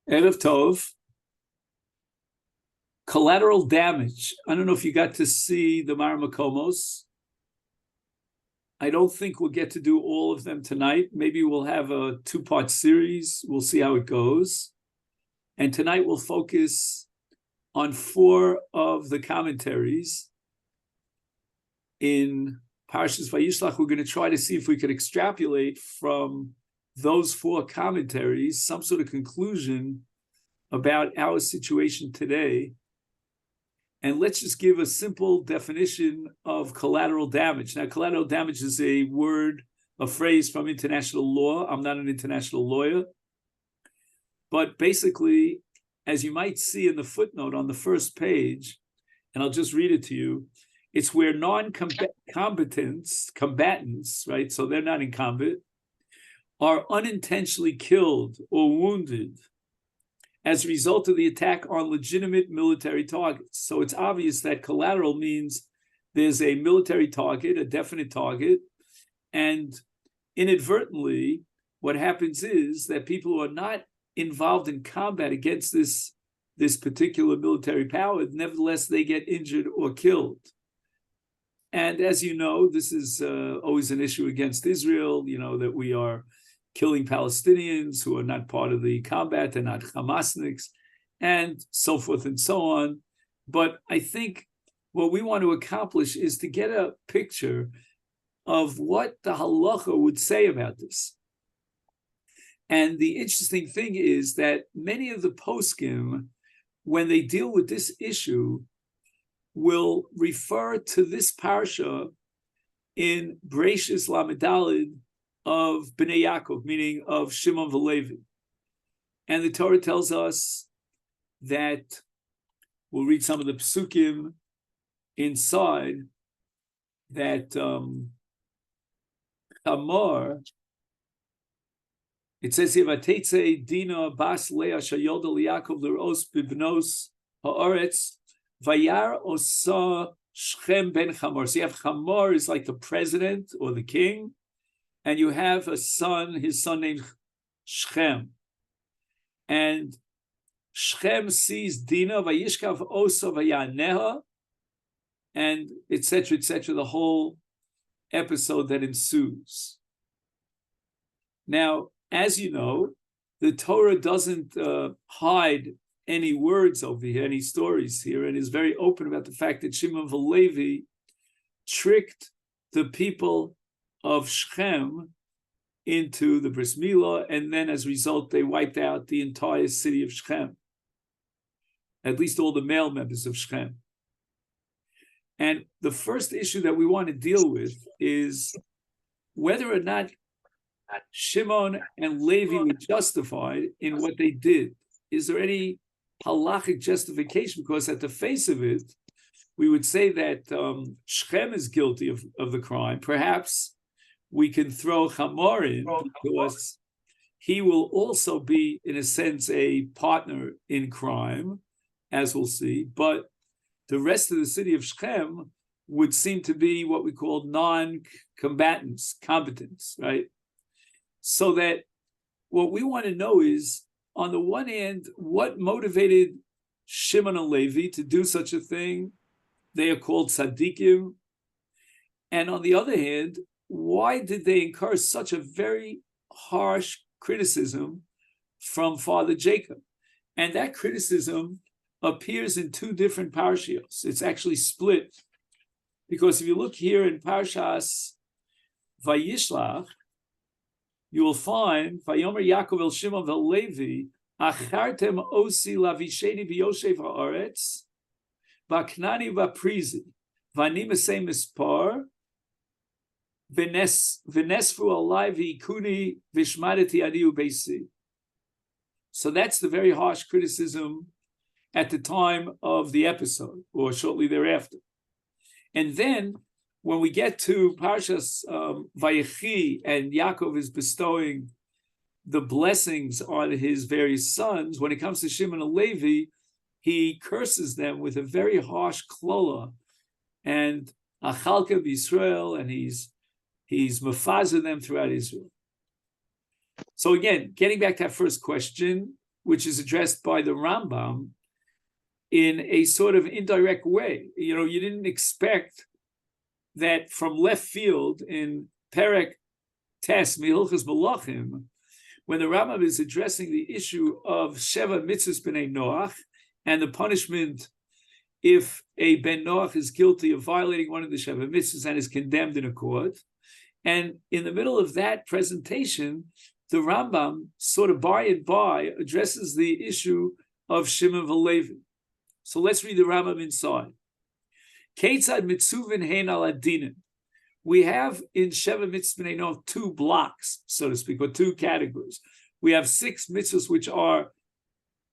Erev Tov. Collateral damage. I don't know if you got to see the Maramakomos. I don't think we'll get to do all of them tonight. Maybe we'll have a two-part series. We'll see how it goes. And tonight we'll focus on 4 of the commentaries in Parshas Vayishlach. We're going to try to see if we could extrapolate from those 4 commentaries some sort of conclusion about our situation today. And let's just give a simple definition of collateral damage. Now, collateral damage is a word, a phrase from international law. I'm not an international lawyer. But basically, as you might see in the footnote on the first page, and I'll just read it to you, it's where combatants, right, so they're not in combat, are unintentionally killed or wounded as a result of the attack on legitimate military targets. So it's obvious that collateral means there's a military target, a definite target, and inadvertently, what happens is that people who are not involved in combat against this particular military power, nevertheless, they get injured or killed. And as you know, this is always an issue against Israel, that we are killing Palestinians who are not part of the combat, they're not Hamasniks, and so forth and so on. But I think what we want to accomplish is to get a picture of what the Halacha would say about this. And the interesting thing is that many of the poskim, when they deal with this issue, will refer to this parsha in Bereishis Lamed Daled of Bnei Yaakov, meaning of Shimon v'Levi. And the Torah tells us that, we'll read some of the psukim inside, that Chamor, it says here, Vateitze Dina bas Leah shayolda liYaakov l'ros bibnos ha'aretz vayar osa Shchem ben Chamor. So you have Chamor is like the president or the king, and you have a son, his son named Shchem. And Shchem sees Dina, Vayishkav osa vayaneha, and etc., the whole episode that ensues. Now, as you know, the Torah doesn't hide any words over here, any stories here, and is very open about the fact that Shimon v'Levi tricked the people of Shechem into the Bris Milah, and then as a result, they wiped out the entire city of Shechem, at least all the male members of Shechem. And the first issue that we want to deal with is whether or not Shimon and Levi were justified in what they did. Is there any halachic justification? Because at the face of it, we would say that Shechem is guilty of the crime. Perhaps we can throw Chamor in because he will also be, in a sense, a partner in crime, as we'll see. But the rest of the city of Shechem would seem to be what we call non-combatants, combatants, right? So that what we want to know is, on the one hand, what motivated Shimon and Levi to do such a thing? They are called tzaddikim. And on the other hand, why did they incur such a very harsh criticism from Father Jacob? And that criticism appears in 2 different parshios. It's actually split, because if you look here in Parshas Vayishlach, you will find Vayomer Yaakov el Shimon vel Levi achartem osi lavisheni biyoshev haaretz v'aknani v'aprizi v'ani mesei mispar v'nesfu alai v'ikuni v'shmadeti ani u'beisi. So that's the very harsh criticism at the time of the episode, or shortly thereafter. And then, when we get to Parshas Vayechi, and Yaakov is bestowing the blessings on his various sons, when it comes to Shimon and Levi, he curses them with a very harsh klola, and achalka b'Yisrael, and he's mefazer them throughout Israel. So again, getting back to that first question, which is addressed by the Rambam in a sort of indirect way. You didn't expect that from left field in Perek Tes Mihilchas Malachim, when the Rambam is addressing the issue of Sheva Mitzvahs B'nei Noach and the punishment if a Ben Noach is guilty of violating one of the Sheva Mitzvahs and is condemned in a court. And in the middle of that presentation, the Rambam sort of by and by addresses the issue of Shimon v'Levi. So let's read the Rambam inside. Keitzad mitzuvin hein al adinim. We have in Sheva Mitzvahs B'nei Noach two blocks, so to speak, or two categories. We have 6 mitzvahs which are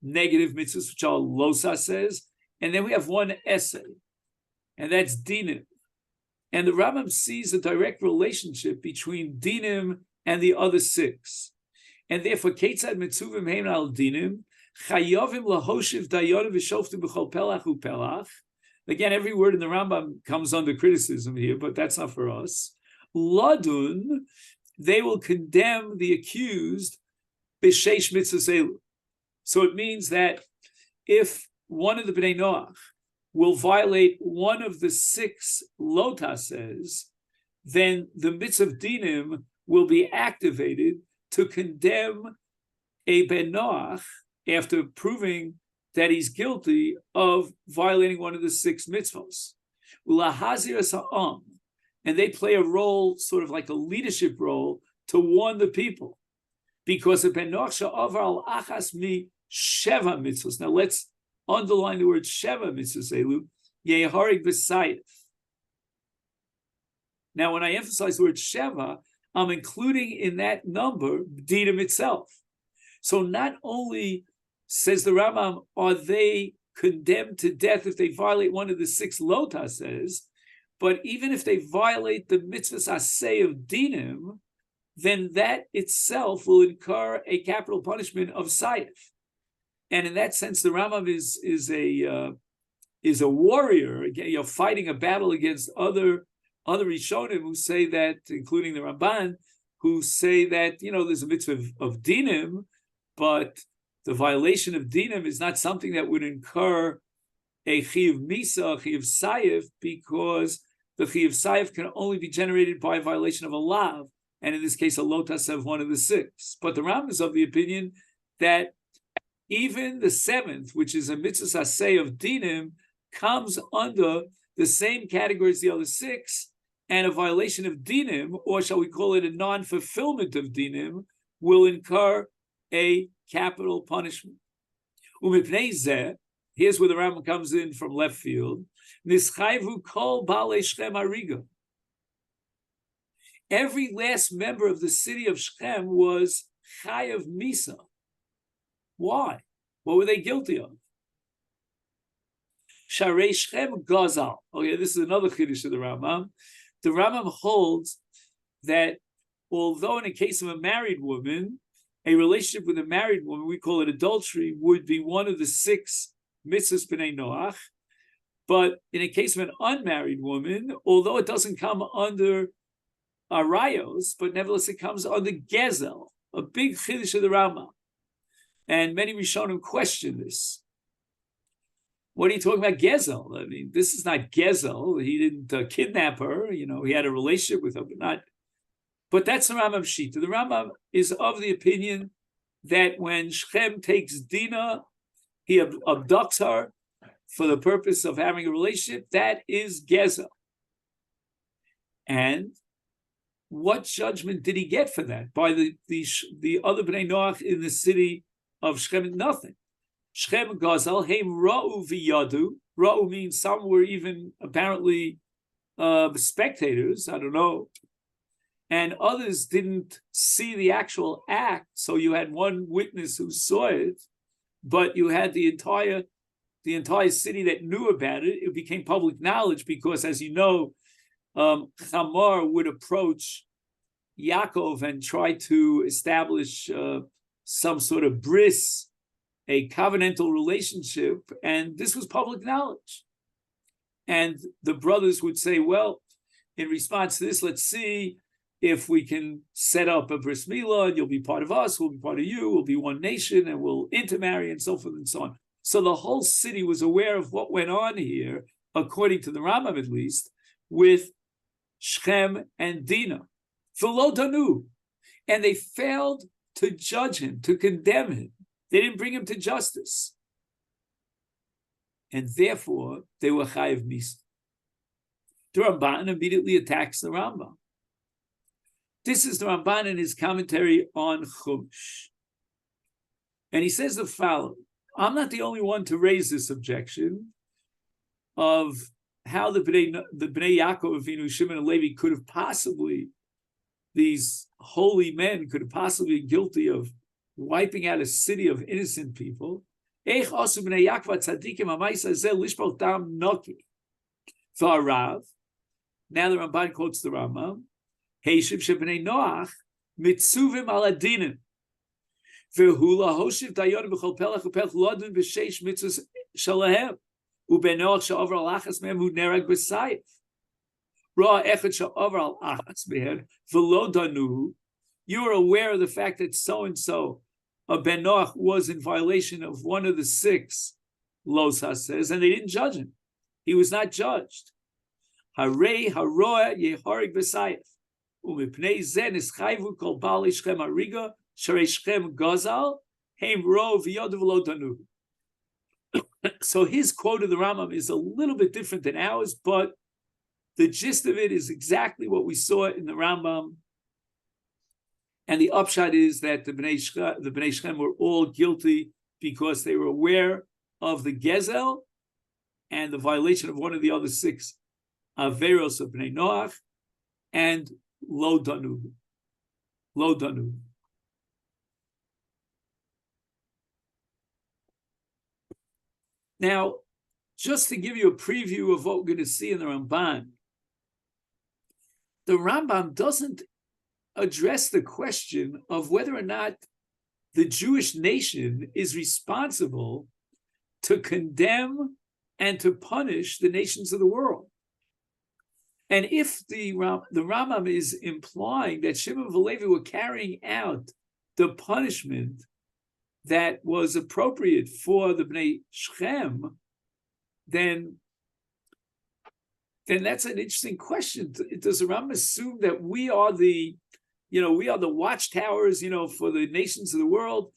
negative mitzvahs, which are losa says, and then we have one essay, and that's dinim. And the Rambam sees a direct relationship between dinim and the other 6. And therefore, Keitzad mitzuvim hein al dinim, chayovim lahoshiv dayanim v'shoftim b'chol pelach u'pelach. Again, every word in the Rambam comes under criticism here, but that's not for us. Ladun, they will condemn the accused b'sheish mitzvahs elu. So it means that if one of the Bnei Noach will violate one of the 6 lotases, then the mitzvah dinim will be activated to condemn a Ben Noach after proving that he's guilty of violating one of the 6 mitzvahs. And they play a role, sort of like a leadership role, to warn the people. Because a Ben Noach she'avar al achas mi sheva mitzvahs. Now let's underline the word sheva mitzvahs elu, yeharig b'sayif. Now when I emphasize the word sheva, I'm including in that number dinim itself. So not only, says the Rambam, are they condemned to death if they violate one of the 6 lotases, but even if they violate the mitzvahs aseh of dinim, then that itself will incur a capital punishment of sayif. And in that sense, the Rambam is a warrior, again, fighting a battle against other Rishonim who say that, including the Ramban, who say that there's a mitzvah of dinim, but the violation of dinim is not something that would incur a chiyuv misa, a chiyuv sayif, because the chiyuv sayif can only be generated by a violation of a lav, and in this case, a lotas of one of the 6. But the Rambam is of the opinion that even the 7th, which is a mitzvah aseh of dinim, comes under the same category as the other 6, and a violation of dinim, or shall we call it a non-fulfillment of dinim, will incur a capital punishment. Here's where the Rambam comes in from left field. Nischayvu kol balei Shechem hariga. Every last member of the city of Shechem was chayav misa. Why? What were they guilty of? Sharei Shechem gazal. Okay, this is another chiddush of the Rambam. The Rambam holds that although in a case of a married woman, a relationship with a married woman, we call it adultery, would be one of the 6 mitzvahs b'nei Noach. But in a case of an unmarried woman, although it doesn't come under arayos, but nevertheless it comes under gezel, a big chiddush of the Rambam. And many Rishonim question this. What are you talking about gezel? I mean, this is not gezel. He didn't kidnap her. He had a relationship with her, but not. But that's the Rambam Shita. The Rambam is of the opinion that when Shechem takes Dinah, he abducts her for the purpose of having a relationship. That is gezel. And what judgment did he get for that? By the other Bnei Noach in the city of Shechem? Nothing. Shechem Gazal, Heim Ra'u V'Yadu. Ra'u means some were even apparently spectators, I don't know. And others didn't see the actual act. So you had one witness who saw it, but you had the entire city that knew about it. It became public knowledge because, as you know, Tamar would approach Yaakov and try to establish some sort of bris, a covenantal relationship, and this was public knowledge. And the brothers would say, well, in response to this, let's see if we can set up a bris milah, and you'll be part of us, we'll be part of you, we'll be one nation, and we'll intermarry, and so forth and so on. So the whole city was aware of what went on here, according to the Rambam at least, with Shechem and Dinah. V'lo danu. And they failed to judge him, to condemn him. They didn't bring him to justice. And therefore, they were chayiv misa. The Ramban immediately attacks the Rambam. This is the Ramban in his commentary on Chumash. And he says the following: I'm not the only one to raise this objection of how the Bnei Yaakov Avinu, Shimon and Levi could have possibly, these holy men could have possibly been guilty of wiping out a city of innocent people. Eich osu Bnei Yaakov tzadikim ha'maisa zeh lishpol dam noki. V'arav. Now the Ramban quotes the Rambam. Heishiv shebnei Noach mitzuvim al adinim. V'hula hoshiv dayonim b'chol pelach u'pelach lodun b'sheish mitzvos shalahem. U'ben Noach sha'over al achas mehem hu nerag b'sayif. Ra echad sha'over al achas mehem v'lo danu. You are aware of the fact that so-and-so, Ben Noach, was in violation of one of the 6 los hases, and they didn't judge him. He was not judged. Harei haroa yeharig b'sayif. Umipnei zeh nischayvu kol bali shchem ariga sharei shchem gazal heim ro v'yod v'lo danu. So his quote of the Rambam is a little bit different than ours, but the gist of it is exactly what we saw in the Rambam. And the upshot is that the Bnei Shechem were all guilty because they were aware of the Gezel and the violation of one of the other 6 Averos of Bnei Noach and Lo Danu. Lo Danu. Now, just to give you a preview of what we're going to see in the Ramban, the Rambam doesn't address the question of whether or not the Jewish nation is responsible to condemn and to punish the nations of the world. And if the Rambam is implying that Shimon and Levi were carrying out the punishment that was appropriate for the Bnei Shechem, then that's an interesting question. Does the Rambam assume that we are the watchtowers, for the nations of the world?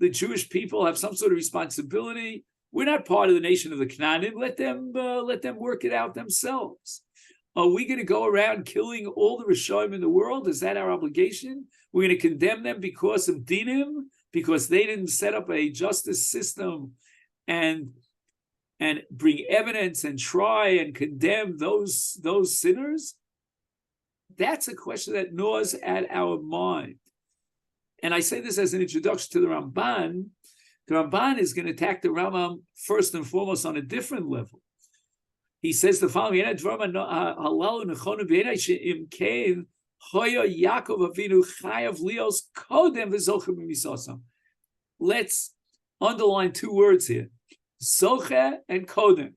The Jewish people have some sort of responsibility. We're not part of the nation of the Canaanim. Let them work it out themselves. Are we going to go around killing all the Rishonim in the world? Is that our obligation? We're going to condemn them because of dinim, because they didn't set up a justice system and bring evidence and try and condemn those sinners? That's a question that gnaws at our mind. And I say this as an introduction to the Ramban. The Ramban is going to attack the Rambam first and foremost on a different level. He says the following: Let's underline 2 words here: Zoche and Kodem,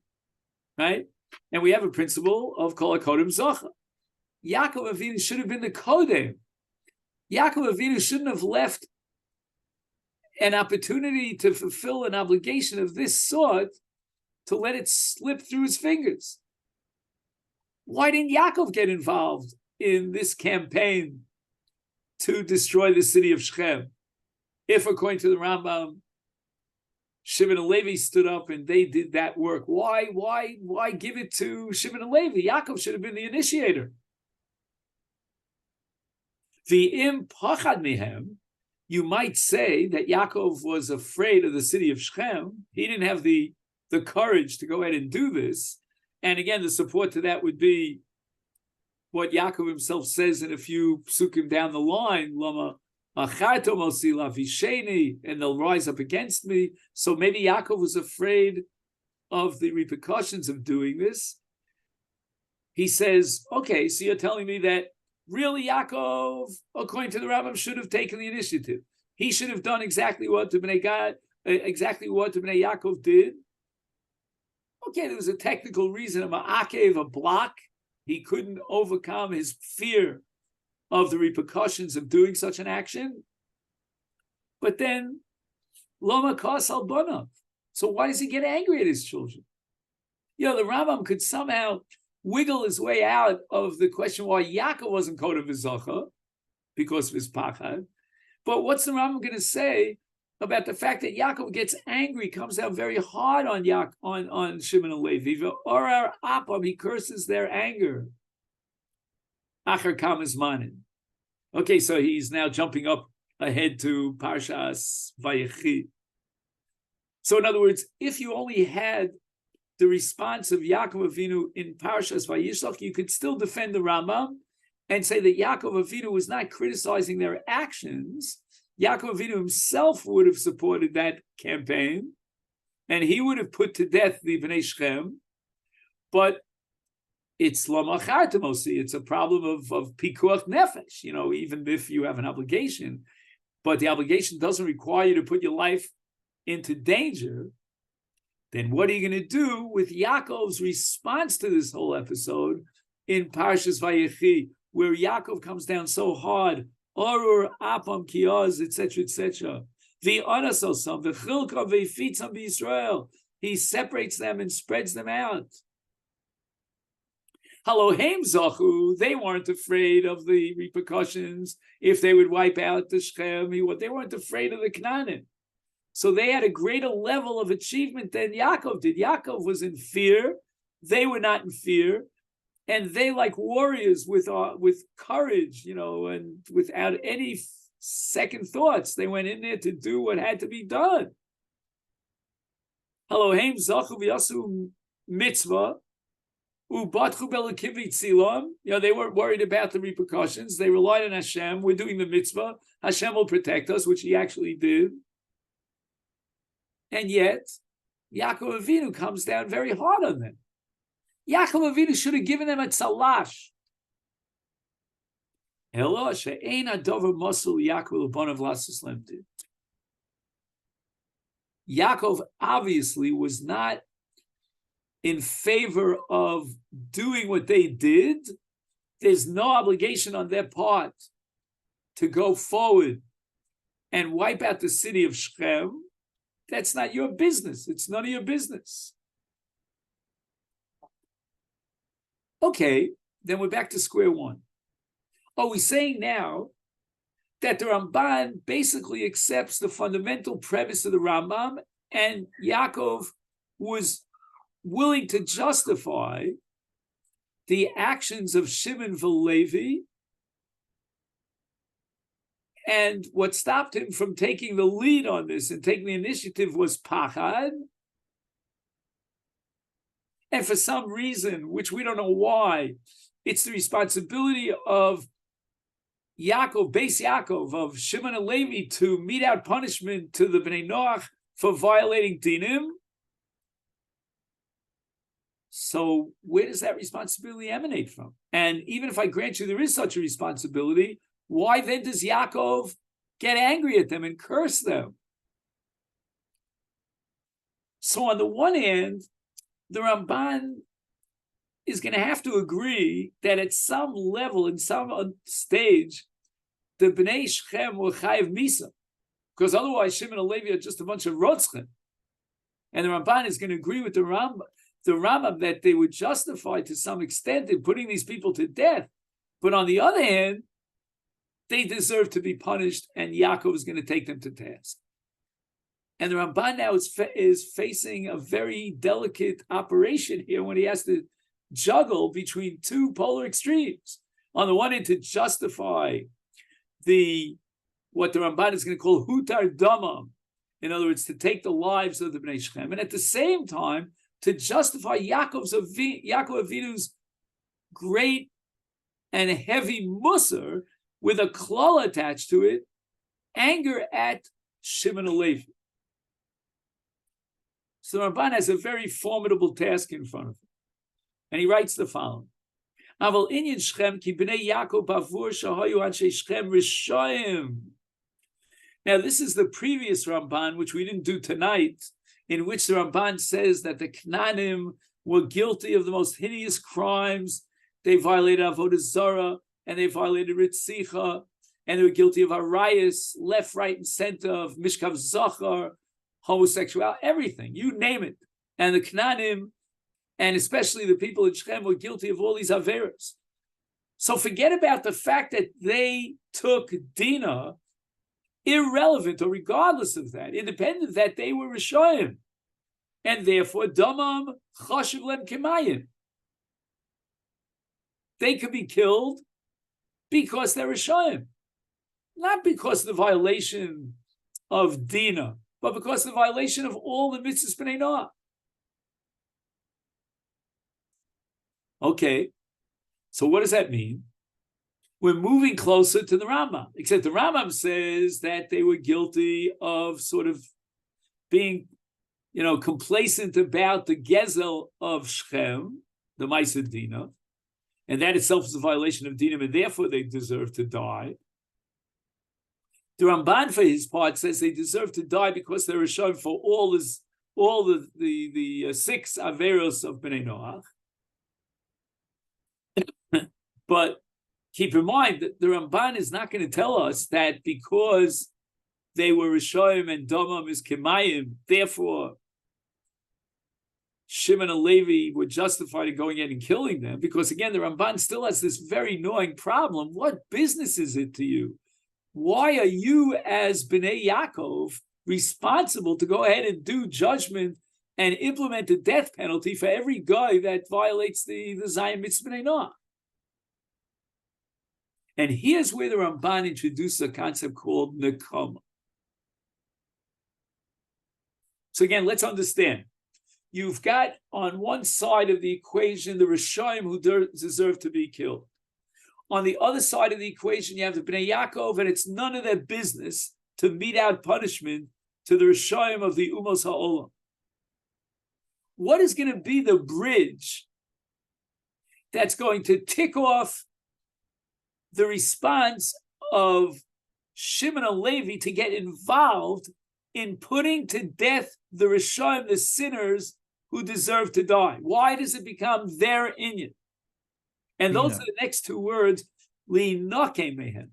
right? And we have a principle of Kol HaKodem Zocha. Yaakov Avinu should have been the Kodem. Yaakov Avinu shouldn't have left an opportunity to fulfill an obligation of this sort to let it slip through his fingers. Why didn't Yaakov get involved in this campaign to destroy the city of Shechem? If, according to the Rambam, Shimon and Levi stood up and they did that work, why give it to Shimon and Levi? Yaakov should have been the initiator. V'im pachad mihem, you might say that Yaakov was afraid of the city of Shechem. He didn't have the courage to go ahead and do this. And again, the support to that would be what Yaakov himself says in a few psukim down the line, Lama acharto mosi lavisheni, and they'll rise up against me. So maybe Yaakov was afraid of the repercussions of doing this. He says, okay, so you're telling me that really Yaakov, according to the Rambam, should have taken the initiative. He should have done exactly what the Bnei Yaakov did. Okay, there was a technical reason, a ma'akev, a block. He couldn't overcome his fear of the repercussions of doing such an action. But then, Loma Kas al Banav. So why does he get angry at his children? The Rambam could somehow wiggle his way out of the question why Yaakov wasn't Kodev V'Zocha, because of his pachad. But what's the Rambam going to say about the fact that Yaakov gets angry, comes down very hard on on Shimon and Levi? Orar Apam, he curses their anger. Acher Kamas Manin. Okay, so he's now jumping up ahead to Parshas Vayechi. So in other words, if you only had the response of Yaakov Avinu in Parshas Vayishlach, you could still defend the Rambam and say that Yaakov Avinu was not criticizing their actions. Yaakov Avinu himself would have supported that campaign, and he would have put to death the Bnei Shechem. But it's lamachartamosi. It's a problem of pikuach nefesh. Even if you have an obligation, but the obligation doesn't require you to put your life into danger, then what are you going to do with Yaakov's response to this whole episode in Parshas Vayechi, where Yaakov comes down so hard, Orur apam kiyaz, etc., etc. V'anasosam v'chilka v'fitzam b'Yisrael. He separates them and spreads them out. Halohem zachu, they weren't afraid of the repercussions if they would wipe out the Shechem. They weren't afraid of the Canaanim. So they had a greater level of achievement than Yaakov did. Yaakov was in fear. They were not in fear. And they, like warriors with courage, and without any second thoughts, they went in there to do what had to be done. Halohem zachu v'yasu mitzvah. They weren't worried about the repercussions. They relied on Hashem. We're doing the mitzvah. Hashem will protect us, which he actually did. And yet, Yaakov Avinu comes down very hard on them. Yaakov Avinu should have given them a tzalash. Yaakov obviously was not in favor of doing what they did. There's no obligation on their part to go forward and wipe out the city of Shechem. That's not your business. It's none of your business. Okay, then we're back to square one. Are we saying now that the Ramban basically accepts the fundamental premise of the Rambam, and Yaakov was willing to justify the actions of Shimon v'Levi, and what stopped him from taking the lead on this and taking the initiative was pachad? And for some reason, which we don't know why, it's the responsibility of Yaakov, Beis Yaakov, of Shimon and Levi to mete out punishment to the Bnei Noach for violating dinim. So where does that responsibility emanate from? And even if I grant you there is such a responsibility, why then does Yaakov get angry at them and curse them? So on the one hand, the Ramban is going to have to agree that at some level, in some stage, the Bnei Shechem were chayiv misa, because otherwise Shimon and Levi are just a bunch of rotzchen. And the Ramban is going to agree with the Rambam that they were justified to some extent in putting these people to death. But on the other hand, they deserve to be punished, and Yaakov is going to take them to task. And the Ramban now is facing a very delicate operation here when he has to juggle between two polar extremes. On the one hand, to justify what the Ramban is going to call hutar damam, in other words, to take the lives of the Bnei Shechem, and at the same time, to justify Yaakov Avinu's great and heavy musar with a klal attached to it, anger at Shimon and Levi. So the Ramban has a very formidable task in front of him. And he writes the following. Aval inyan Shechem ki bnei Yaakov bavur shahayu anshe Shechem rishayim. Now this is the previous Ramban, which we didn't do tonight, in which the Ramban says that the Knaanim were guilty of the most hideous crimes. They violated Avodah Zarah. and they violated Ritzicha, and they were guilty of Arayas, left, right, and center, of Mishkav Zachar, homosexuality, everything, you name it. And the Knanim, and especially the people in Shechem, were guilty of all these Averas. So forget about the fact that they took Dinah, irrelevant or regardless of that, independent that they were Rishayim. And therefore, Damam Chashiv Lem Kemayim. They could be killed because they're Rishayim. Not because of the violation of Dinah, but because of the violation of all the mitzvahs b'nei Noach. Okay, so what does that mean? We're moving closer to the Rambam, except the Rambam says that they were guilty of sort of being, complacent about the Gezel of Shechem, the Ma'aseh Dinah, and that itself is a violation of Dinah, and therefore they deserve to die. The Ramban, for his part, says they deserve to die because they're shown for all the 6 Averos of Bnei Noach. But keep in mind that the Ramban is not going to tell us that because they were Rishoyim and Domam is Kemayim, therefore Shimon and Levi were justified in going in and killing them. Because again, the Ramban still has this very annoying problem. What business is it to you? Why are you, as Bnei Yaakov, responsible to go ahead and do judgment and implement the death penalty for every guy that violates the Zion Mitzvah Bnei Noach? And here's where the Ramban introduces a concept called Nekama. So again, let's understand. You've got on one side of the equation the Rishayim who deserve to be killed. On the other side of the equation, you have the Bnei Yaakov, and it's none of their business to mete out punishment to the Rishayim of the Umos HaOlam. What is going to be the bridge that's going to tick off the response of Shimon and Levi to get involved in putting to death the Rishayim, the sinners who deserve to die? Why does it become their inyan? And those are the next 2 words, Li'noke mehen.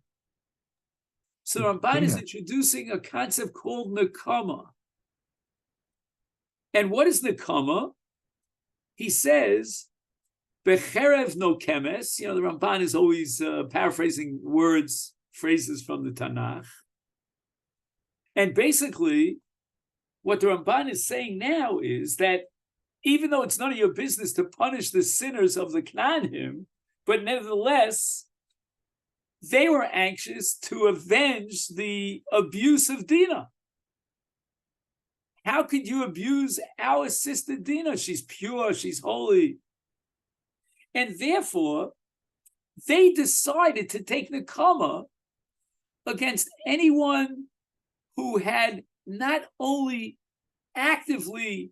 So Ramban is introducing a concept called Nekama. And what is Nekama? He says, Becherev no kemes. The Ramban is always paraphrasing phrases from the Tanakh. And basically, what the Ramban is saying now is that even though it's none of your business to punish the sinners of the Knanim, but nevertheless, they were anxious to avenge the abuse of Dinah. How could you abuse our sister Dinah? She's pure, she's holy. And therefore, they decided to take Nekama against anyone who had not only actively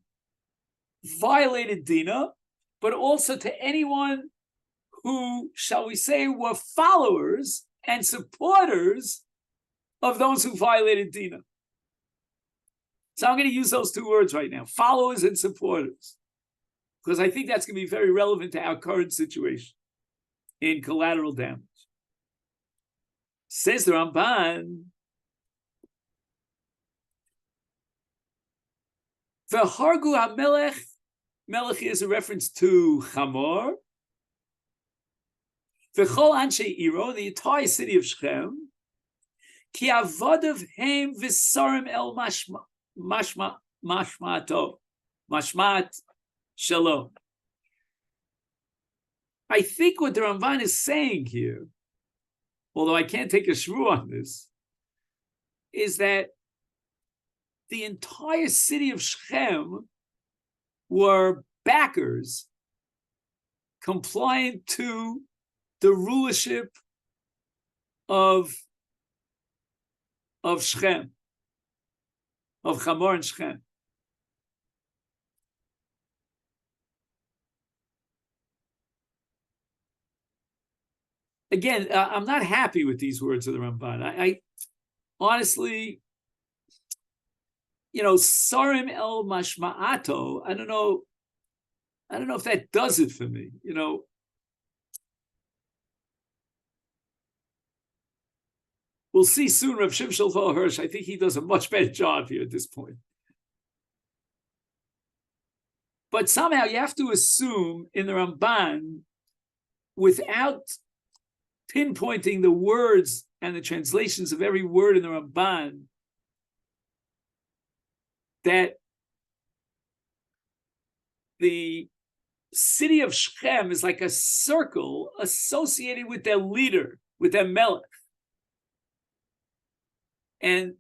violated Dinah, but also to anyone who, shall we say, were followers and supporters of those who violated Dinah. So I'm going to use those 2 words right now, followers and supporters, because I think that's going to be very relevant to our current situation in collateral damage. Says the Ramban, V'hargu HaMelech, Melech is a reference to Chamor, V'chol Anshe Iro, the entire city of Shechem, Ki avodav heim v'sarim el mashmat shalom. I think what the Ramban is saying here, although I can't take a shvu on this, is that the entire city of Shechem were backers compliant to the rulership of Shechem, of Chamor and Shechem. Again, I'm not happy with these words of the Ramban. I honestly, Sarim el Mashma'ato, I don't know if that does it for me. We'll see soon, Rav Shimshon Hirsch. I think he does a much better job here at this point. But somehow you have to assume in the Ramban, without pinpointing the words and the translations of every word in the Ramban, that the city of Shechem is like a circle associated with their leader, with their melech. And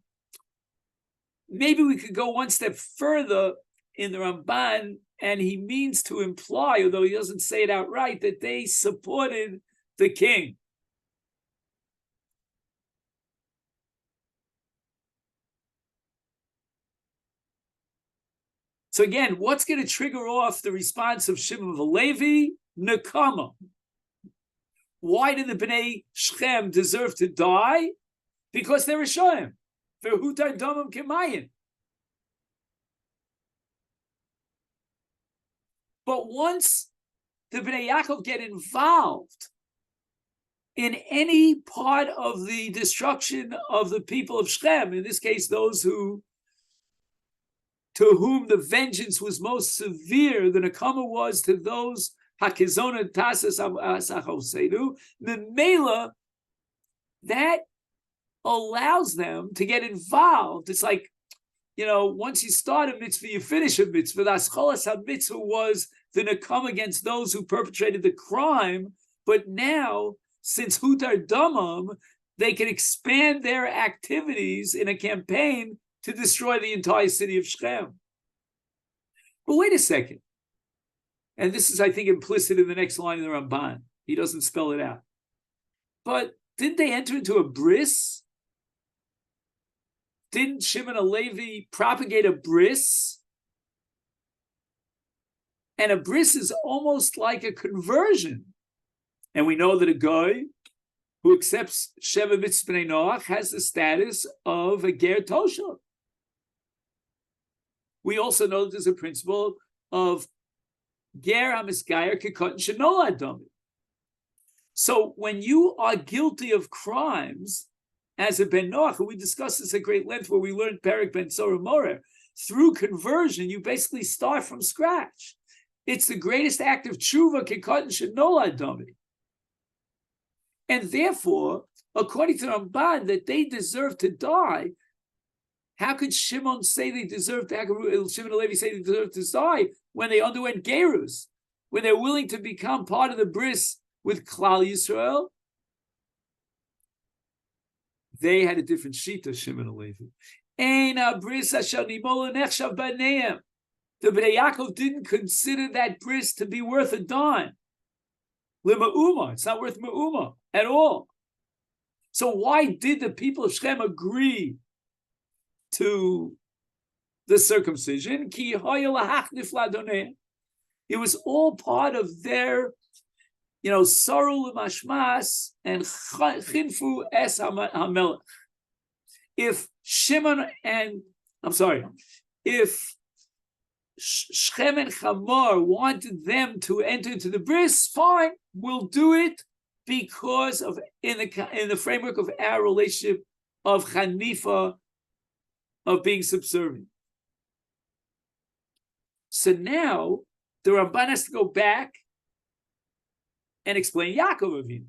maybe we could go one step further in the Ramban, and he means to imply, although he doesn't say it outright, that they supported the king. So again, what's going to trigger off the response of Shimon Levi? Nekama. Why did the Bnei Shechem deserve to die? Because they're Rishonim. V'hutar damam k'mayin. But once the Bnei Yaakov get involved in any part of the destruction of the people of Shechem, in this case, those to whom the vengeance was most severe, the Nekama was to those Hakizona Tasas Achachosedu, the Mela, that allows them to get involved. It's like, once you start a mitzvah, you finish a mitzvah. The Ascholas HaMitzvah was the Nekama against those who perpetrated the crime, but now, since Hutar Damam, they can expand their activities in a campaign to destroy the entire city of Shechem. But wait a second. And this is, I think, implicit in the next line of the Ramban. He doesn't spell it out. But didn't they enter into a bris? Didn't Shimon HaLevi propagate a bris? And a bris is almost like a conversion. And we know that a guy who accepts Sheva Mitzvah Bnei Noach has the status of a Ger Toshav. We also know that there's a principle of Ger HaMisgayer Kekatan Shenolad Dami. So when you are guilty of crimes as a Ben Noach, and we discussed this at great length where we learned Perek Ben Tzorah Morer, through conversion, you basically start from scratch. It's the greatest act of tshuva Kekatan Shenolad Dami. And therefore, according to Ramban, that they deserve to die. How could Shimon say they deserve to? How could Shimon and Levi say they deserve to die when they underwent gerus, when they're willing to become part of the bris with Klal Yisrael? They had a different shita, Shimon and Levi. Ein bris asher nimola nechshav b'neim. The Bnei Yaakov didn't consider that bris to be worth a dime. L'ma'uma, it's not worth ma'uma at all. So why did the people of Shechem agree to the circumcision? It was all part of their, sarul mashmas and chinfu es hamelech. If Shechem and Chamor wanted them to enter into the bris, fine, we'll do it because of in the framework of our relationship of Hanifa, of being subservient. So now the Ramban has to go back and explain Yaakov Avinu.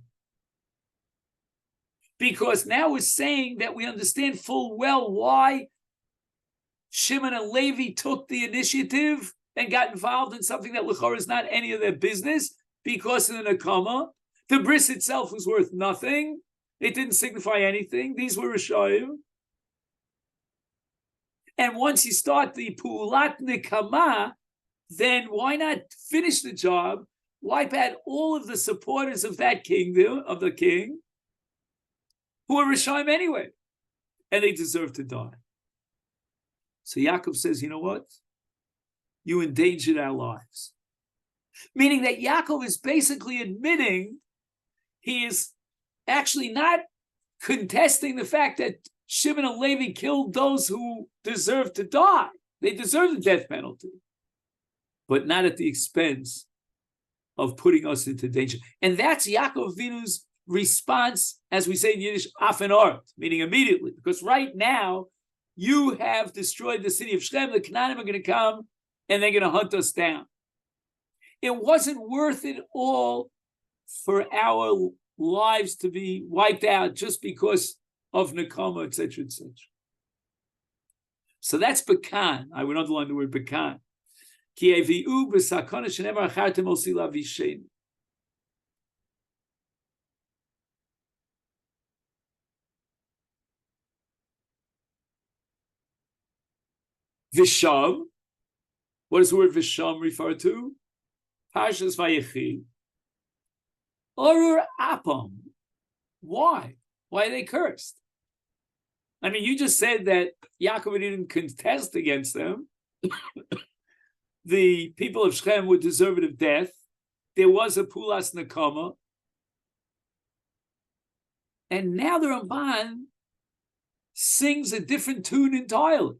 Because now we're saying that we understand full well why Shimon and Levi took the initiative and got involved in something that l'chorah is not any of their business, because of the Nekama. The bris itself was worth nothing. It didn't signify anything. These were Rishayim. And once you start the Pu'ulat Nekama, then why not finish the job, wipe out all of the supporters of that kingdom, of the king, who are Rishayim anyway, and they deserve to die. So Yaakov says, you know what? You endangered our lives. Meaning that Yaakov is basically admitting he is actually not contesting the fact that Shimon and Levi killed those who deserve to die. They deserve the death penalty, but not at the expense of putting us into danger. And that's Yaakov Avinu's response, as we say in Yiddish, af and art, meaning immediately, because right now you have destroyed the city of Shechem. The Canaanim are going to come and they're going to hunt us down. It wasn't worth it all for our lives to be wiped out just because of Nakama, etc., etc. So that's Bekan. I would underline the word Bekan. Ki evi'u b'sakana shenemar achartem osi lavishen. Visham. What does the word Visham refer to? Parshas Vayechi. Orur apam. Why? Why are they cursed? I mean, you just said that Yaakov didn't contest against them. The people of Shechem were deserving of death. There was a Pulas Nakama. And now the Ramban sings a different tune entirely.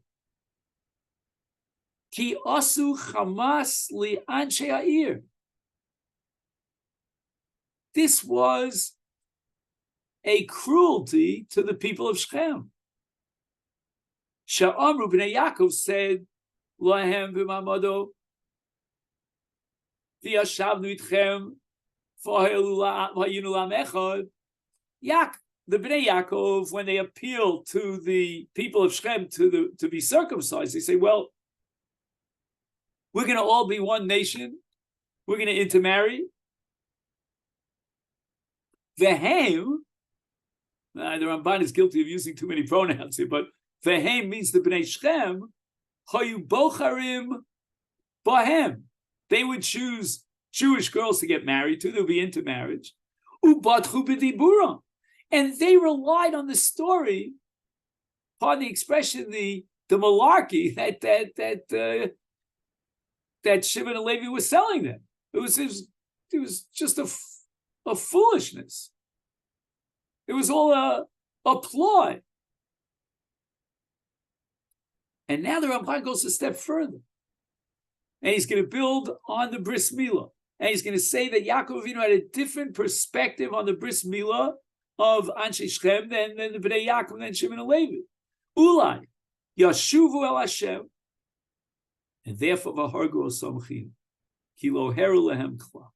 Ki asu chamas li anshe ha'ir. This was a cruelty to the people of Shechem. Sha'amru b'nei Yaakov said, Lahem v'mamado v'yashavnu itchem v'hayinu lam echad. The b'nei Yaakov, when they appeal to the people of Shechem to be circumcised, they say, well, we're going to all be one nation. We're going to intermarry. Vehem, the Ramban is guilty of using too many pronouns here, but Vehem means the Bnei Shechem, Hayu bocharim bahem. They would choose Jewish girls to get married to. There would be intermarriage. Ubatchu b'dibura. And they relied on the story, pardon the expression, the malarkey that Shimon and Levi was selling them. It was just a foolishness. It was all a ploy. And now the Ramban goes a step further. And he's going to build on the Bris Milah. And he's going to say that Yaakov Avinu had a different perspective on the Bris Milah of Anshe Shechem than the Bnei Yaakov, than Shimon and Levi. Ulai, Yashuvu el Hashem. And therefore, V'hargu Osomchim, Ki lo heru lehem kla.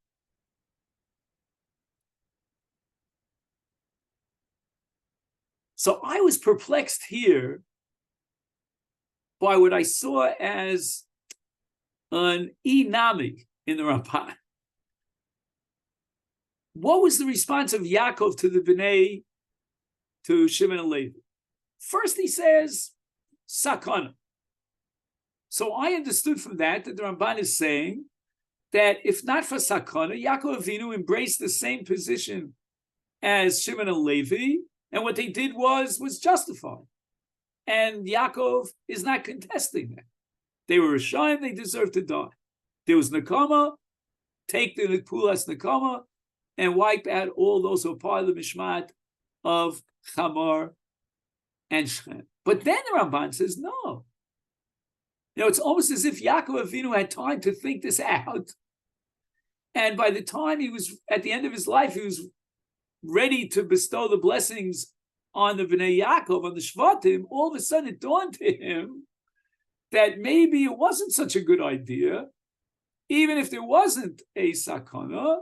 So I was perplexed here by what I saw as an inami in the Ramban. What was the response of Yaakov to the Bnei, to Shimon and Levi? First he says, sakana. So I understood from that the Ramban is saying that if not for sakana, Yaakov Avinu embraced the same position as Shimon and Levi, and what they did was justified. And Yaakov is not contesting that. They were Rishayim, they deserved to die. There was Nakama, take the Pulas Nakama, and wipe out all those who are part of the Mishmat of Chamar and Shechem. But then the Ramban says, no. It's almost as if Yaakov Avinu had time to think this out. And by the time he was at the end of his life, he was ready to bestow the blessings on the Bnei Yaakov, on the Shvatim. All of a sudden it dawned to him that maybe it wasn't such a good idea, even if there wasn't a sakana,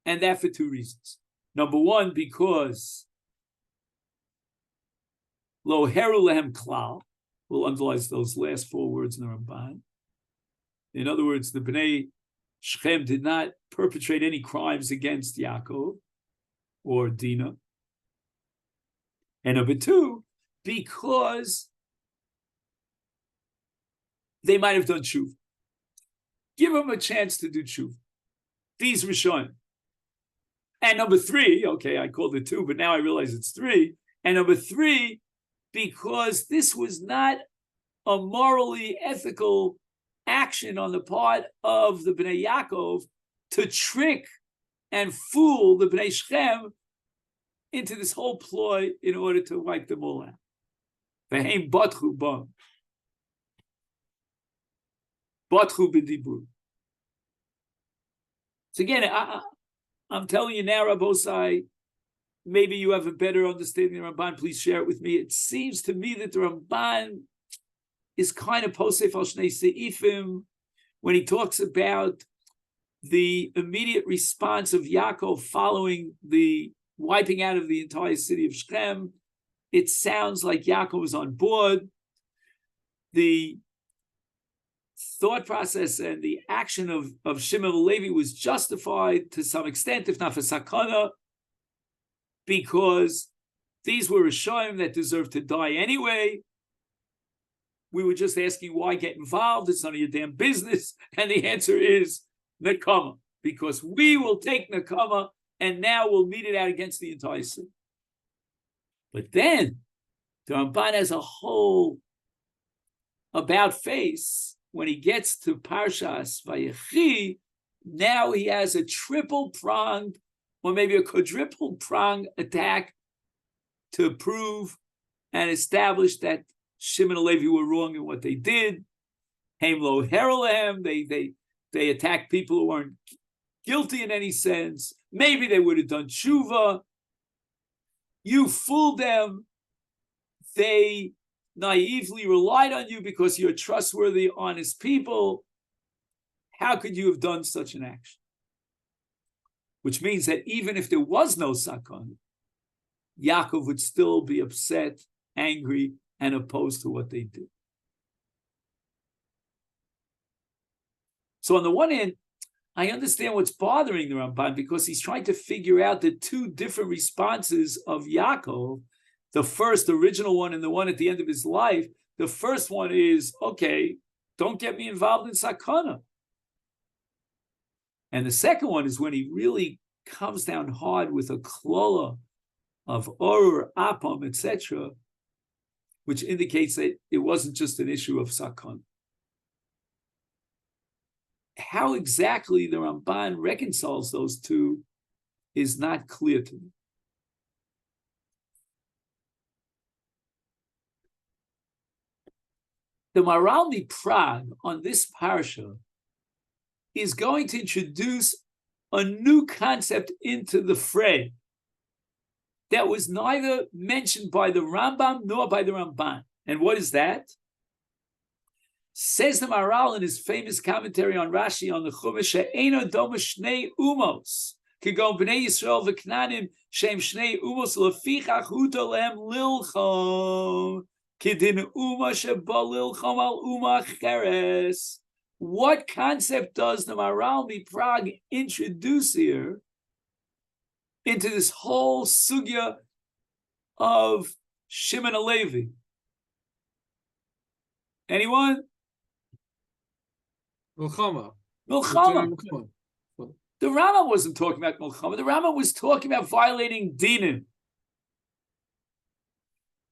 and that for two reasons. Number one, because lo heru lehem klal, we'll underline those last four words in the Ramban. In other words, the Bnei Shechem did not perpetrate any crimes against Yaakov or Dinah. And number two, because they might have done tshuva. Give them a chance to do tshuva. These Rishonim. And number three, okay, I called it two, but now I realize it's three. And number three, because this was not a morally ethical action on the part of the Bnei Yaakov to trick and fool the Bnei Shechem into this whole ploy in order to wipe them all out. V'heim batchu bam. Batchu b'dibur. So again, I'm telling you now, Rabbosai, maybe you have a better understanding of the Ramban. Please share it with me. It seems to me that the Ramban is kind of posef al shnei seifim when he talks about the immediate response of Yaakov following the wiping out of the entire city of Shechem. It sounds like Yaakov was on board. The thought process and the action of Shimon and Levi was justified to some extent, if not for sakana, because these were Rishonim that deserved to die anyway. We were just asking why get involved. It's none of your damn business. And the answer is Nakama, because we will take Nakama and now we'll meet it out against the entire city. But then the Ramban has a whole about face when he gets to Parshas Vayechi. Now he has a triple-pronged or maybe a quadruple-pronged attack to prove and establish that Shimon and Levi were wrong in what they did. Haim lo heralehem, they attacked people who weren't guilty in any sense. Maybe they would have done tshuva. You fooled them. They naively relied on you because you're trustworthy, honest people. How could you have done such an action? Which means that even if there was no sakon, Yaakov would still be upset, angry, and opposed to what they did. So on the one hand, I understand what's bothering the Ramban because he's trying to figure out the two different responses of Yaakov, the first original one and the one at the end of his life. The first one is, okay, don't get me involved in sakana. And the second one is when he really comes down hard with a klola of orur, apam, etc., which indicates that it wasn't just an issue of sakana. How exactly the Ramban reconciles those two is not clear to me. The Maral Prague on this parsha is going to introduce a new concept into the fray that was neither mentioned by the Rambam nor by the Ramban. And what is that? Says the Maral in his famous commentary on Rashi on the Chumash, "She'eino doma shnei umos, kigon bnei Yisrael v'knanim shem shnei umos lefichach huto lehem lilchom kidin uma sheba lilchom al uma cheres." What concept does the Maral Prague introduce here into this whole sugya of Shimon and Levi? Anyone? Milchama. The Rambam wasn't talking about Milchama. The Rambam was talking about violating dinim.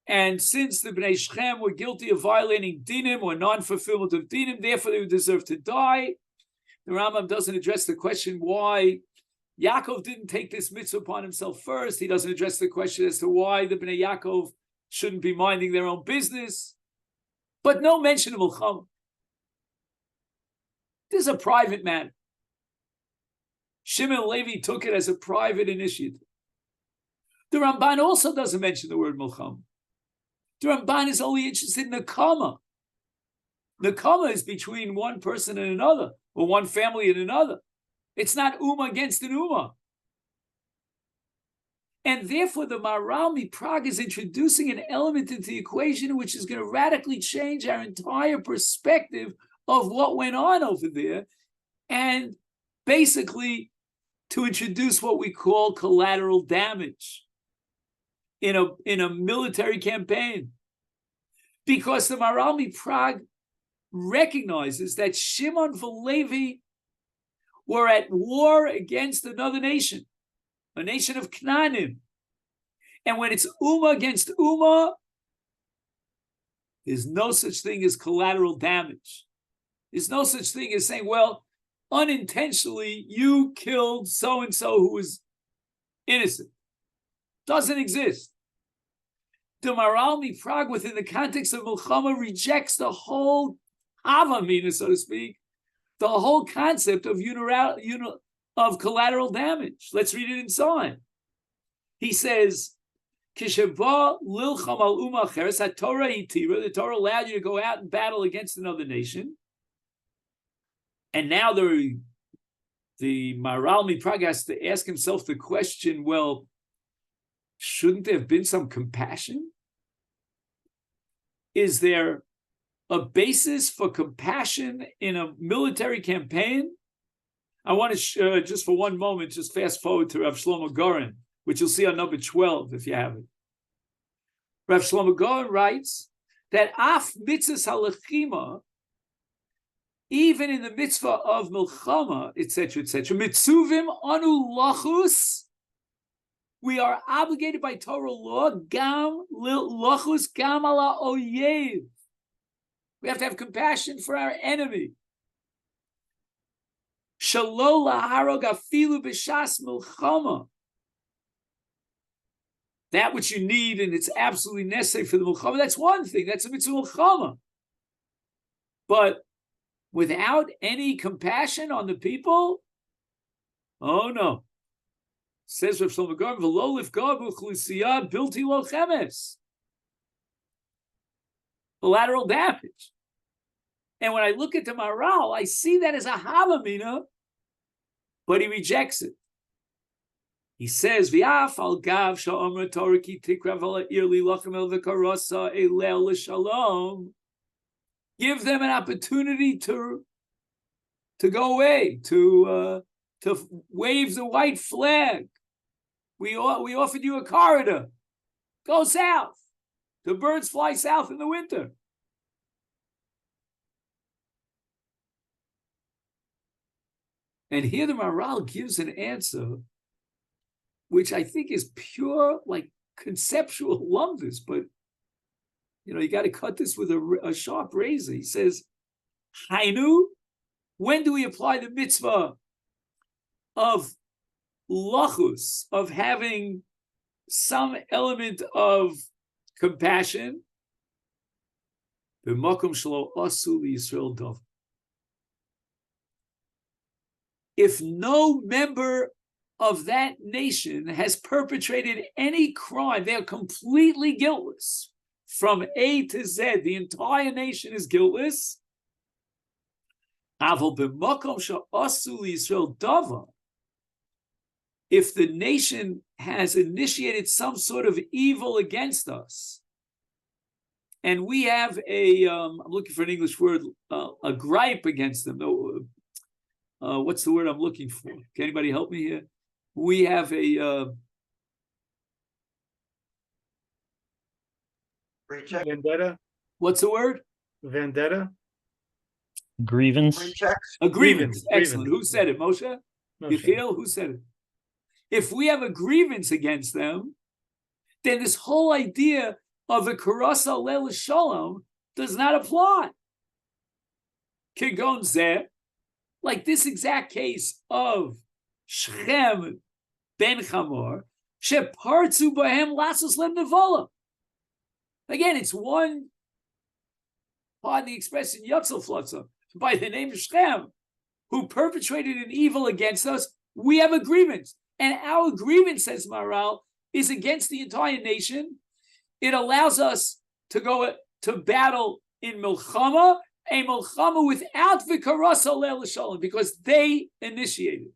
And since the Bnei Shechem were guilty of violating dinim or non-fulfillment of dinim, therefore they would deserve to die. The Rambam doesn't address the question why Yaakov didn't take this mitzvah upon himself first. He doesn't address the question as to why the Bnei Yaakov shouldn't be minding their own business. But no mention of Milchama. This is a private matter. Shimon and Levi took it as a private initiative. The Ramban also doesn't mention the word Milchama. The Ramban is only interested in Nakama. Nakama is between one person and another, or one family and another. It's not Ummah against an Ummah. And therefore, the Maral Prague is introducing an element into the equation which is going to radically change our entire perspective of what went on over there, and basically to introduce what we call collateral damage in a military campaign. Because the Maral Prague recognizes that Shimon and Levi were at war against another nation, a nation of Canaanim. And when it's Ummah against Ummah, there's no such thing as collateral damage. There's no such thing as saying, well, unintentionally you killed so-and-so who was innocent. Doesn't exist. The Maral Prague, within the context of Milchama, rejects the whole Havamina, so to speak, the whole concept of of collateral damage. Let's read it inside. He says, the Torah allowed you to go out and battle against another nation. And now the Maharal Miprag has to ask himself the question, well, shouldn't there have been some compassion? Is there a basis for compassion in a military campaign? I want to, just for one moment, just fast forward to Rav Shlomo Goren, which you'll see on number 12 if you have it. Rav Shlomo Goren writes that af mitzvahs halachima, even in the mitzvah of milchama, etc., mitzuvim anu lachus, we are obligated by Torah law, gam lachus gam ala oyev. We have to have compassion for our enemy. Shalo laharog afilu b'shas milchama. That which you need and it's absolutely necessary for the milchama, that's one thing. That's a mitzvah milchama. But without any compassion on the people, oh no. Says Rav Shlomo Goren, v'lo lifga b'chlusiyah bilti lo chemes. Collateral damage. And when I look at the Maharal, I see that as a havamina, but he rejects it. He says, "V'af al gav sha'omer Torah ki tikra v'la'ir li lachem el v'karasa elel l'shalom." Give them an opportunity to go away, to wave the white flag. We offered you a corridor. Go south. The birds fly south in the winter. And here the Maharal gives an answer, which I think is pure, like conceptual lumbus, but you got to cut this with a sharp razor. He says, Hainu, when do we apply the mitzvah of lachus, of having some element of compassion? B'makom shelo asu liyisrael dov. If no member of that nation has perpetrated any crime, they are completely guiltless. From A to Z, the entire nation is guiltless. If the nation has initiated some sort of evil against us, and we have I'm looking for an English word, a gripe against them. What's the word I'm looking for? Can anybody help me here? We have a vendetta. What's the word? Vendetta. Grievance. A grievance. Excellent. Grievance. Who said it? Moshe? Yechiel? Who said it? If we have a grievance against them, then this whole idea of a karasa leil shalom does not apply. Kigon zeh, like this exact case of Shechem ben Chamor, shepartzu bahem lasos lem nevola. Again, it's one, pardon the expression, Yotzel Flotza, by the name of Shechem, who perpetrated an evil against us. We have a grievance. And our grievance, says Maharal, is against the entire nation. It allows us to go to battle in Milchama, a Milchama without Vikarasa Leil Shalom, because they initiated.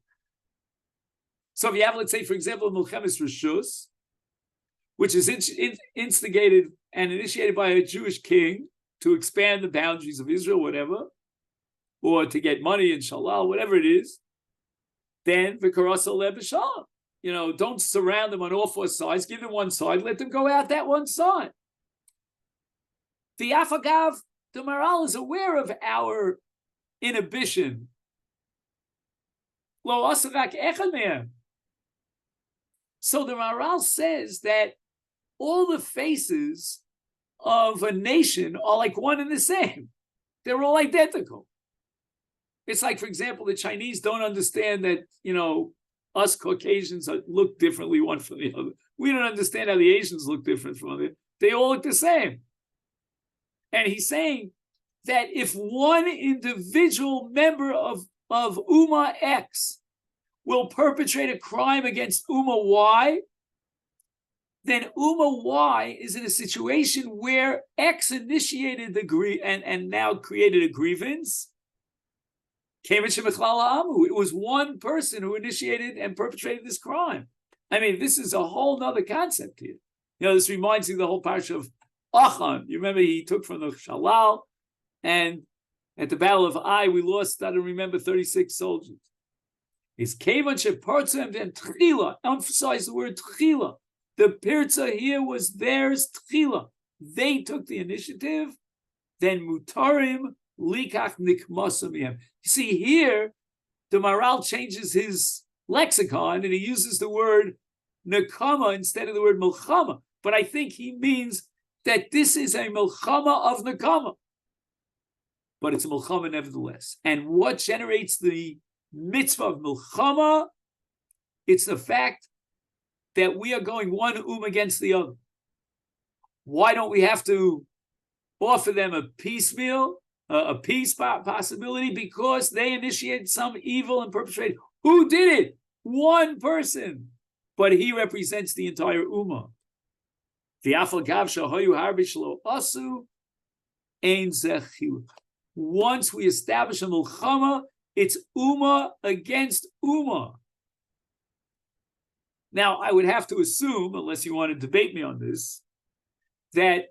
So if you have, let's say, for example, Milchemes Rishus, which is instigated and initiated by a Jewish king to expand the boundaries of Israel, whatever, or to get money in Shalal, whatever it is, then Vikarasa Leil Shalom. Don't surround them on all four sides. Give them one side. Let them go out that one side. The Afagav, the Maharal is aware of our inhibition. Lo asavak echad mehem. So the Maharal says that all the faces of a nation are like one and the same. They're all identical. It's like, for example, the Chinese don't understand that, us Caucasians look differently one from the other. We don't understand how the Asians look different from other. They all look the same. And he's saying that if one individual member of Ummah X will perpetrate a crime against Ummah Y, then Ummah Y is in a situation where X initiated the and now created a grievance. It was one person who initiated and perpetrated this crime. I mean, this is a whole nother concept here. This reminds me of the whole parsha of Achan. You remember he took from the Shalal, and at the Battle of Ai, we lost, I don't remember, 36 soldiers. It's Kevan Shepartzah and Tchila. Emphasize the word Tchila. The Pirza here was theirs Tchila. They took the initiative. Then Mutarim Likach Nikmasam. You see here, the Maral changes his lexicon and he uses the word Nekama instead of the word Milchama. But I think he means that this is a Milchama of Nekama. But it's a Milchama nevertheless. And what generates the mitzvah of Milchama? It's the fact that we are going one against the other. Why don't we have to offer them a piecemeal, a peace possibility? Because they initiated some evil and perpetrated. Who did it? One person. But he represents the entire Ummah. Once we establish a Milchama, it's Ummah against Ummah. Now, I would have to assume, unless you want to debate me on this, that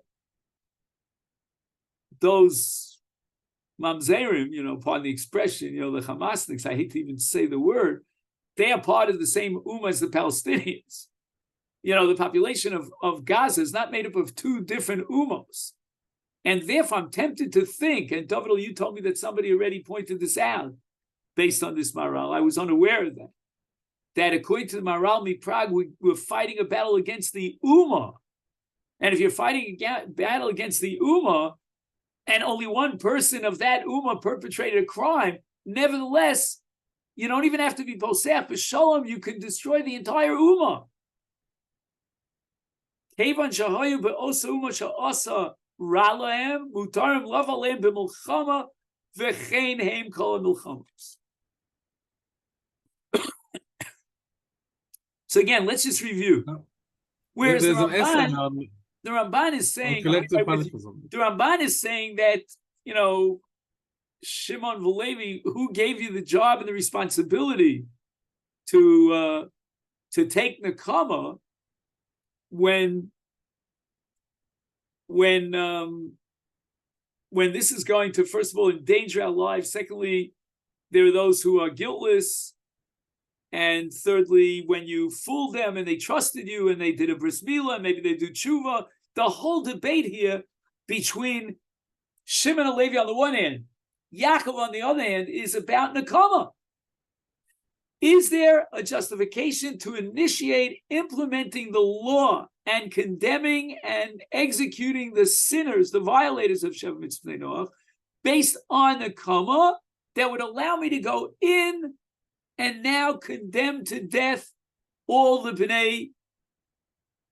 those mamzerim, pardon the expression, the Hamasniks, I hate to even say the word, they are part of the same Ummah as the Palestinians. The population of Gaza is not made up of two different Ummahs. And therefore, I'm tempted to think, and David, you told me that somebody already pointed this out based on this Maral. I was unaware of that according to the Maral Miprag, we're fighting a battle against the Ummah. And if you're fighting a battle against the Ummah, and only one person of that Ummah perpetrated a crime, nevertheless, you don't even have to be Posech B'Shalom, you can destroy the entire Ummah. Kevan Shahayu Be'osa Ummah Sha'asa Ralahem, Mutarim Lavalehem B'Milchama, V'chein Heim Kol Milchamas. So again, let's just review. Whereas the Ramban is saying, that, Shimon Velevi, who gave you the job and the responsibility to take Nekama when this is going to, first of all, endanger our lives. Secondly, there are those who are guiltless. And thirdly, when you fooled them and they trusted you and they did a bris milah, maybe they do tshuva, the whole debate here between Shimon and Levi on the one hand, Yaakov on the other hand, is about Nekama. Is there a justification to initiate implementing the law and condemning and executing the sinners, the violators of Sheva Mitzvah Noach, based on Nekama that would allow me to go in and now condemn to death all the Bnei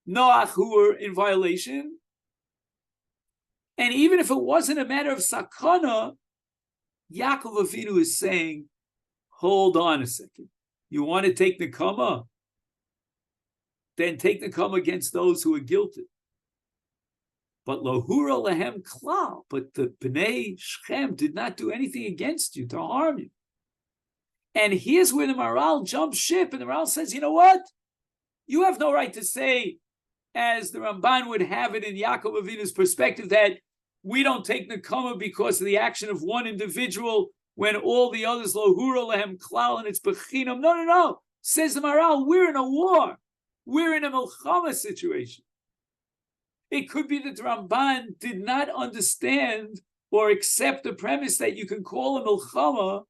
Noach who were in violation? And even if it wasn't a matter of sakana, Yaakov Avinu is saying, hold on a second. You want to take Nekama? Then take Nekama against those who are guilty. But Lohura Lehem Klal, but the Bnei Shechem did not do anything against you to harm you. And here's where the Maral jumps ship, and the Maral says, you know what? You have no right to say, as the Ramban would have it in Yaakov Avinu's perspective, that we don't take Nekama because of the action of one individual when all the others, Lohura Lehem Klal, and it's Bechinam. No. Says the Maral, we're in a war. We're in a Milchama situation. It could be that the Ramban did not understand or accept the premise that you can call a Milchama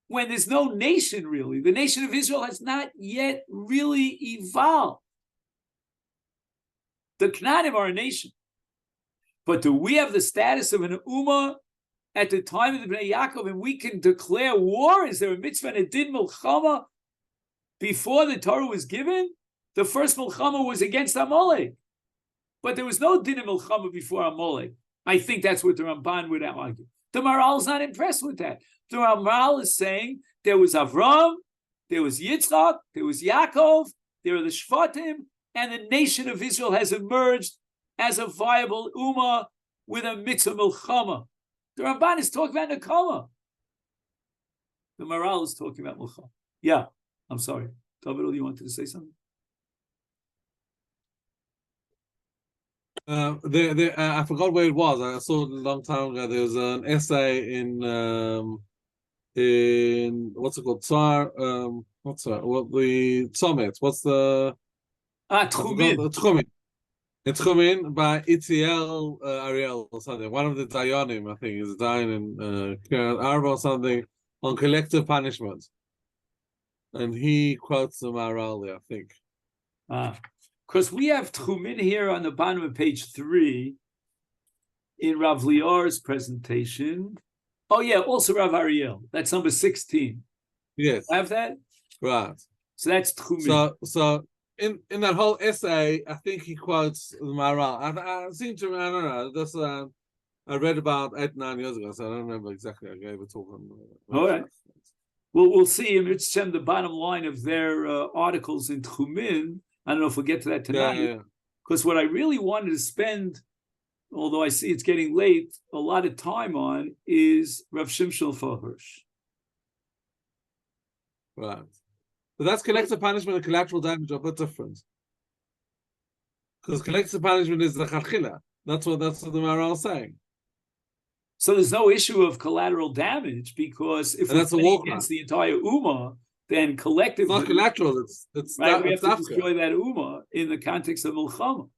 when there's no nation really. The nation of Israel has not yet really evolved. The Knanim are a nation. But do we have the status of an Ummah at the time of the Bnei Yaakov, and we can declare war? Is there a mitzvah and a din Milchama before the Torah was given? The first Milchama was against Amalek. But there was no din of Milchama before Amalek. I think that's what the Ramban would argue. The Maral is not impressed with that. The Maral is saying there was Avram, there was Yitzchak, there was Yaakov, there are the Shvatim, and the nation of Israel has emerged as a viable ummah with a mitzvah milchama. The Ramban is talking about Nekama. The Maral is talking about milchama. Yeah, I'm sorry. David, you wanted to say something? I forgot where it was. I saw it a long time ago. There was an essay in what's it called? What's that? What the Summit? What's the Tchumin. Tchumin. It's Tchumin by Itziel Ariel or something. One of the Dayanim, I think, is Dayan in Karen Arba or something on collective punishment, and he quotes the Maral there, I think. Because we have Tchumin here on the bottom of page 3 in Rav Lior's presentation. Oh, yeah, also Rav Ariel. That's number 16. Yes. Have that? Right. So that's Tchumin. So in that whole essay, I think he quotes the Maral. I seem to, I don't know, this I read about 8-9 years ago, so I don't remember exactly. I gave a talk on. All right. Well, we'll see in Mitzvah, the bottom line of their articles in Tchumin. I don't know if we'll get to that tonight. Because what I really wanted to spend, although I see it's getting late, a lot of time on is Rav Shimshon Hirsch. Right. But that's collective punishment and collateral damage are a bit different. Because collective punishment is the chachila. That's what the Maral is saying. So there's no issue of collateral damage because if we're fighting against the entire ummah, then collectively, it's not collateral. It's right. We have to destroy that ummah in the context of milchama,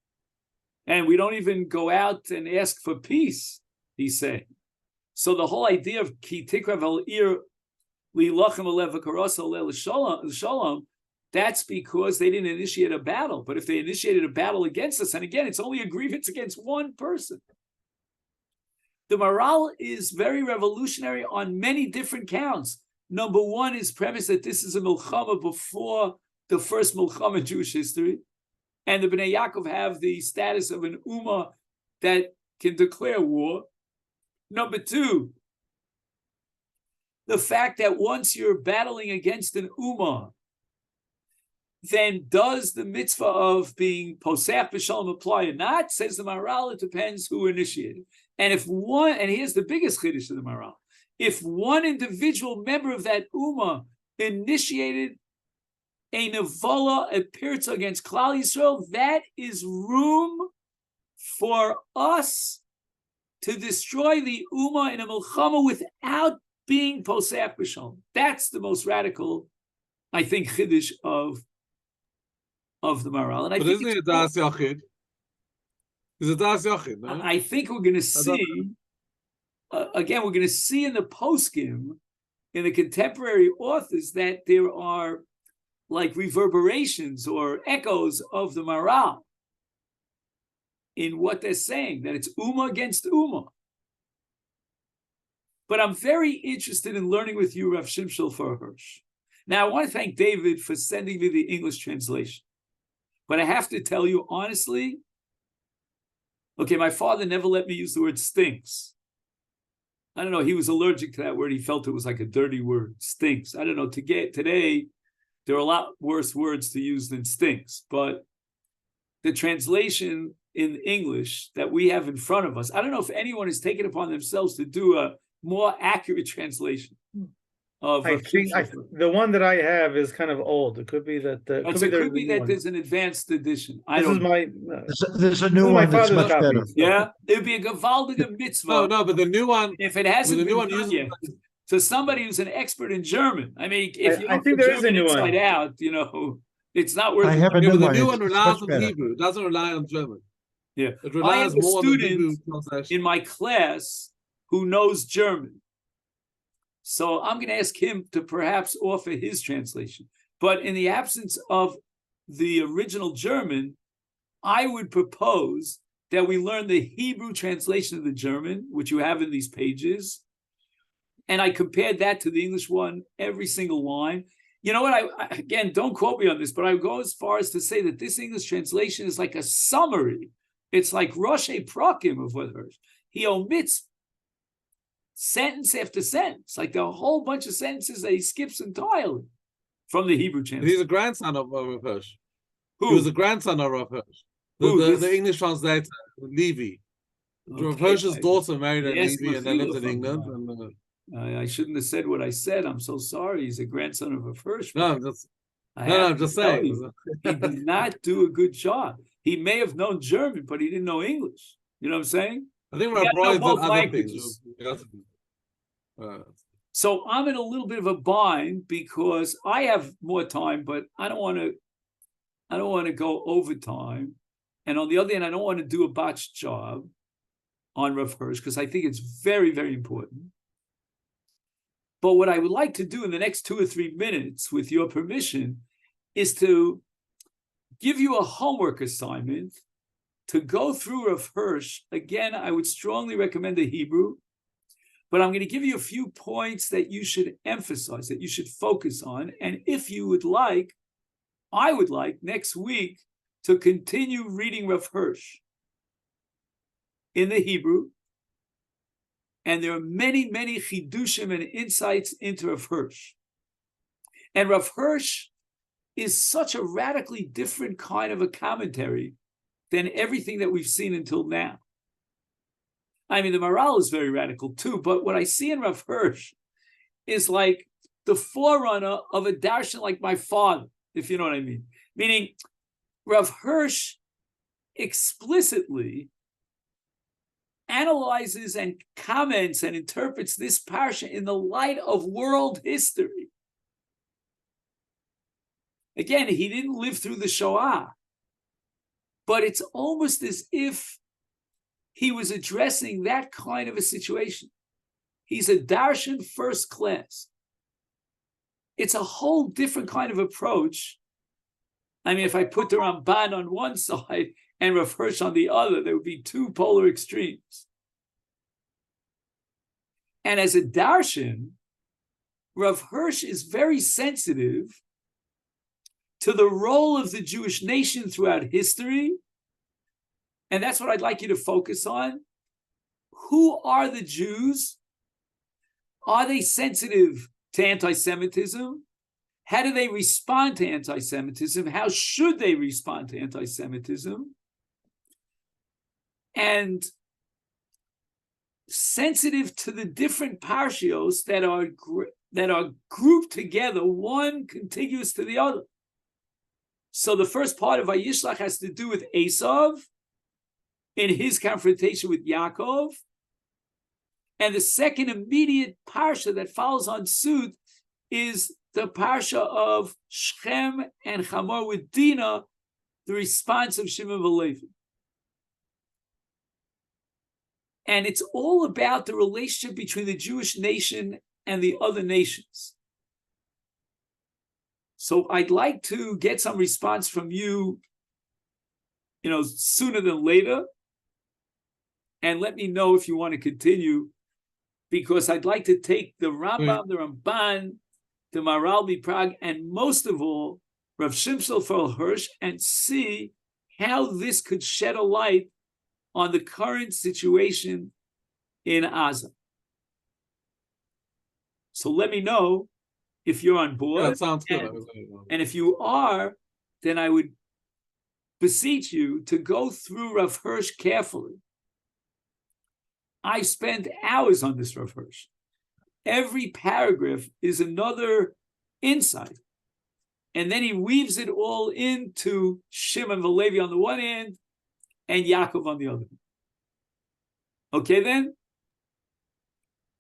and we don't even go out and ask for peace. He's saying. So the whole idea of ki tikra v'ir lilachem alev v'karasa shalom, that's because they didn't initiate a battle. But if they initiated a battle against us, and again, it's only a grievance against one person. The Maral is very revolutionary on many different counts. Number one is premise that this is a milchama before the first milchama in Jewish history, and the Bnei Yaakov have the status of an ummah that can declare war. Number two, the fact that once you're battling against an ummah, then does the mitzvah of being posach b'shalom apply or not? Says the Maral, it depends who initiated. And if one, and here's the biggest chiddush of the Maral, if one individual member of that ummah initiated a nevola, a pirza against Klal Yisrael, that is room for us to destroy the ummah in a milchama without being posach b'shalom. That's the most radical, I think, chiddush of the Maral. And I think isn't it Das Yochid? Is it Das Yochid? No? I think we're going to see. Again, we're going to see in the poskim, in the contemporary authors, that there are like reverberations or echoes of the Maral in what they're saying, that it's ummah against ummah. But I'm very interested in learning with you, Rav Shimshon Hirsch. Now, I want to thank David for sending me the English translation. But I have to tell you honestly, okay, my father never let me use the word stinks. I don't know, he was allergic to that word. He felt it was like a dirty word, stinks. I don't know, today, there are a lot worse words to use than stinks. But the translation in English that we have in front of us, I don't know if anyone has taken upon themselves to do a more accurate translation. I think the one that I have is kind of old. It could be that could be that there's an advanced edition. There's a new one that's much better. Yeah, it'd be a gewaldige mitzvah. No, but the new one, if it hasn't been done yet. So somebody who's an expert in German. I mean, if you look at German inside out, you know, it's not worth. I have a the new one. new one relies on Hebrew. It doesn't rely on German. Yeah, it relies more on the Hebrew translation. In my class who knows German. So I'm going to ask him to perhaps offer his translation. But in the absence of the original German, I would propose that we learn the Hebrew translation of the German, which you have in these pages. And I compared that to the English one, every single line. You know what? Again, don't quote me on this, but I would go as far as to say that this English translation is like a summary. It's like Roshei Prakim of what Hirsch. He omits sentence after sentence, like a whole bunch of sentences that he skips entirely. from the Hebrew chance. He's a grandson of Rav Hirsch. Who? He was a grandson of Rav Hirsch. The English translator, Levi. Rav Hirsch's daughter married a Levi and they lived in England. I shouldn't have said what I said. I'm so sorry. He's a grandson of Rav Hirsch. I'm just saying. He did not do a good job. He may have known German, but he didn't know English. You know what I'm saying? I think Rav Roy did other things. So I'm in a little bit of a bind because I have more time, but I don't want to go overtime. And on the other hand, I don't want to do a botched job on Rav Hirsch because I think it's very, very important. But what I would like to do in the next 2 or 3 minutes, with your permission, is to give you a homework assignment to go through Rav Hirsch. Again, I would strongly recommend the Hebrew, but I'm going to give you a few points that you should emphasize, that you should focus on. And if you would like, I would like next week to continue reading Rav Hirsch in the Hebrew. And there are many, many chidushim and insights into Rav Hirsch. And Rav Hirsch is such a radically different kind of a commentary than everything that we've seen until now. I mean, the Maral is very radical too, but what I see in Rav Hirsch is like the forerunner of a darshan like my father, if you know what I mean. Meaning, Rav Hirsch explicitly analyzes and comments and interprets this parsha in the light of world history. Again, he didn't live through the Shoah, but it's almost as if he was addressing that kind of a situation. He's a darshan first class. It's a whole different kind of approach. I mean, if I put the Ramban on one side and Rav Hirsch on the other, there would be two polar extremes. And as a darshan, Rav Hirsch is very sensitive to the role of the Jewish nation throughout history. And that's what I'd like you to focus on. Who are the Jews? Are they sensitive to anti-Semitism? How do they respond to anti-Semitism? How should they respond to anti-Semitism? And sensitive to the different parshios that are grouped together, one contiguous to the other. So the first part of Vayishlach has to do with Esav in his confrontation with Yaakov. And the second immediate parsha that follows on suit is the parsha of Shechem and Hamor with Dinah, the response of Shimon v'Levi. And it's all about the relationship between the Jewish nation and the other nations. So I'd like to get some response from you, sooner than later. And let me know if you want to continue, because I'd like to take the Rambam, the Ramban, the Maral Prague, and most of all, Rav Shimshon for Hirsch, and see how this could shed a light on the current situation in Gaza. So let me know if you're on board. Yeah, that sounds good. And if you are, then I would beseech you to go through Rav Hirsch carefully. I spent hours on this Rav Hirsch. Every paragraph is another insight. And then he weaves it all into Shimon v'Levi on the one hand and Yaakov on the other. Okay, then?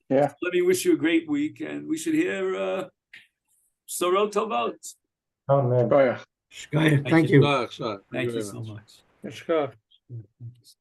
Yeah. Let me wish you a great week, and we should hear Sorot Tovot. Oh, man. Oh, yeah. Thank you. Thank you so much. Yeshkov. Thank you.